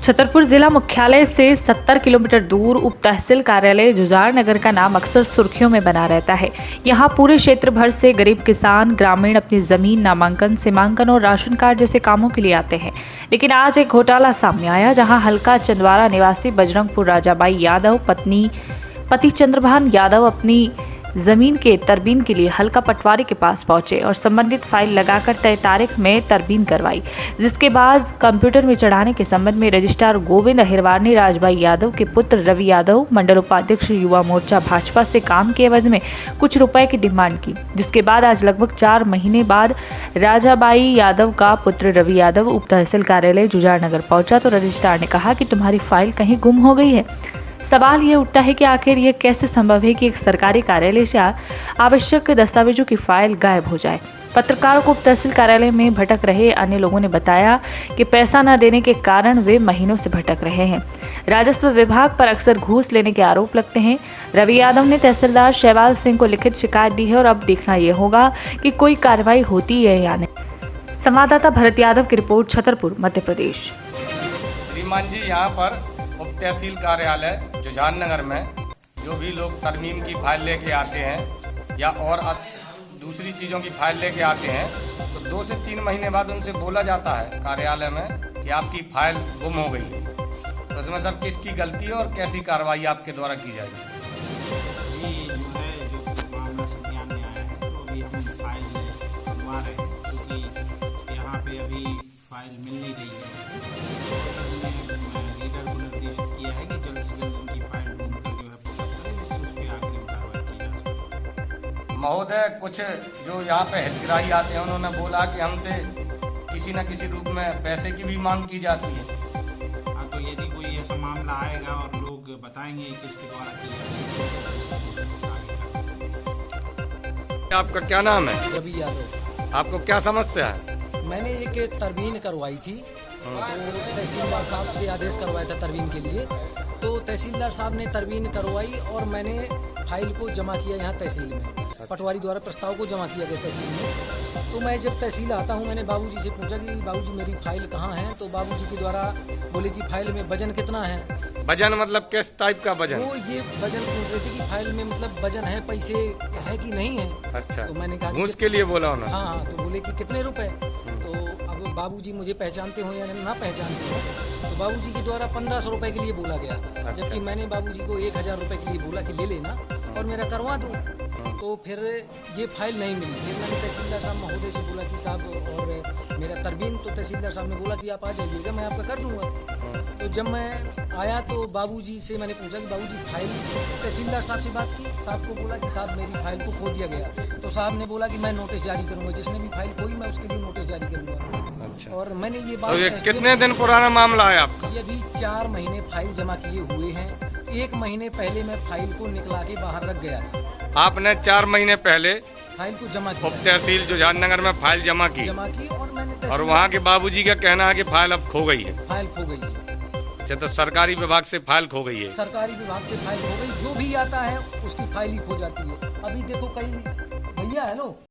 छतरपुर जिला मुख्यालय से 70 किलोमीटर दूर उप तहसील कार्यालय जुझार नगर का नाम अक्सर सुर्खियों में बना रहता है। यहाँ पूरे क्षेत्र भर से गरीब किसान ग्रामीण अपनी जमीन नामांकन, सीमांकन और राशन कार्ड जैसे कामों के लिए आते हैं। लेकिन आज एक घोटाला सामने आया, जहाँ हल्का चंदवारा निवासी बजरंगपुर राजाबाई यादव पति चंद्रभान यादव अपनी जमीन के तरबीन के लिए हल्का पटवारी के पास पहुंचे और संबंधित फाइल लगाकर तय तारीख में तरबीन करवाई, जिसके बाद कंप्यूटर में चढ़ाने के संबंध में रजिस्ट्रार गोविंद अहिरवार ने राजबाई यादव के पुत्र रवि यादव, मंडल उपाध्यक्ष युवा मोर्चा भाजपा से काम के एवज में कुछ रुपए की डिमांड की। जिसके बाद आज लगभग 4 महीने बाद राजाबाई यादव का पुत्र रवि यादव उप तहसील कार्यालय जुझार नगर पहुंचा तो रजिस्ट्रार ने कहा कि तुम्हारी फाइल कहीं गुम हो गई है। सवाल ये उठता है कि आखिर ये कैसे संभव है कि एक सरकारी कार्यालय से आवश्यक दस्तावेजों की फाइल गायब हो जाए। पत्रकारों को उप तहसील कार्यालय में भटक रहे अन्य लोगों ने बताया कि पैसा न देने के कारण वे महीनों से भटक रहे हैं। राजस्व विभाग पर अक्सर घूस लेने के आरोप लगते हैं। रवि यादव ने तहसीलदार शैवाल सिंह को लिखित शिकायत दी है और अब देखना यह होगा कि कोई कार्रवाई होती है या नहीं। संवाददाता भरत यादव की रिपोर्ट, छतरपुर, मध्य प्रदेश। श्रीमान जी, यहाँ पर उप तहसील कार्यालय जुझार नगर में जो भी लोग तरमीम की फाइल लेके आते हैं या और दूसरी चीज़ों की फाइल लेके आते हैं तो 2 से 3 महीने बाद उनसे बोला जाता है कार्यालय में कि आपकी फाइल गुम हो गई है। तो इसमें सर किसकी गलती है और कैसी कार्रवाई आपके द्वारा की जाएगी? ये जो है, जो मामला संज्ञान में आया है, तो अभी हम फाइल बनवा रहे हैं, क्योंकि यहाँ पे अभी फाइल मिल नहीं रही है। रीडर को निर्देशित किया है कि जल्द से जल्द उनकी फाइल ढूंढकर जो है पूरा करें, जिससे उस पर आखिरी कार्रवाई की जा सके। महोदय, कुछ जो यहाँ पे हितग्राही आते हैं उन्होंने बोला कि हमसे किसी न किसी रूप में पैसे की भी मांग की जाती है। हाँ, तो यदि कोई ऐसा मामला आएगा और लोग बताएंगे किसके द्वारा की जाती है। आपका क्या नाम है? रवि यादव। आपको क्या समस्या है? मैंने एक तरबीन करवाई थी, तो तहसीलदार साहब से आदेश करवाया था तरबीन के लिए। तो तहसीलदार साहब ने तरबीन करवाई और मैंने फाइल को जमा किया यहाँ तहसील में। पटवारी द्वारा प्रस्ताव को जमा किया गया तहसील में। तो मैं जब तहसील आता हूँ, मैंने बाबूजी से पूछा कि बाबूजी मेरी फाइल कहाँ है। तो बाबूजी के द्वारा बोले कि फाइल में वजन कितना है। वजन मतलब किस टाइप का वजन? वो ये वजन पूछ रहे थे कि फाइल में मतलब वजन है, पैसे है कि नहीं है। अच्छा, तो मैंने कहा घूस के लिए बोला उन्होंने? हाँ, तो बोले कि कितने रुपए। तो अब बाबूजी मुझे पहचानते हो या ना पहचानते हो, तो बाबूजी के द्वारा 1500 रुपए के लिए बोला गया। अच्छा। जबकि मैंने बाबूजी को 1000 रुपए के लिए बोला कि ले लेना और मेरा करवा दो। तो फिर ये फाइल नहीं मिली। फिर मैंने तहसीलदार साहब महोदय से बोला कि साहब और मेरा तरबीन, तो तहसीलदार साहब ने बोला कि आप आ जाइएगा, मैं आपका कर दूंगा। तो जब मैं आया तो बाबूजी से मैंने पूछा कि बाबूजी फाइल, तहसीलदार साहब से बात की, साहब को बोला कि साहब मेरी फाइल को खो दिया गया। तो साहब ने बोला कि मैं नोटिस जारी करूंगा, जिसने भी फाइल खोई मैं उसके लिए नोटिस जारी करूंगा। अच्छा। और मैंने ये तो बात ये कितने दिन पुराना मामला है आपका? ये अभी 4 महीने फाइल जमा किए हुए हैं। 1 महीने पहले मैं फाइल को निकला के बाहर रख गया था। आपने 4 महीने पहले फाइल को जमा उप किया, तहसील जुझार नगर में फाइल जमा की और मैंने और वहाँ के बाबूजी का कहना है कि फाइल अब खो गई है। फाइल खो गई है। अच्छा, तो सरकारी विभाग से फाइल खो गई है? सरकारी विभाग से फाइल खो गई। जो भी आता है उसकी फाइल ही खो जाती है। अभी देखो कई भैया है लो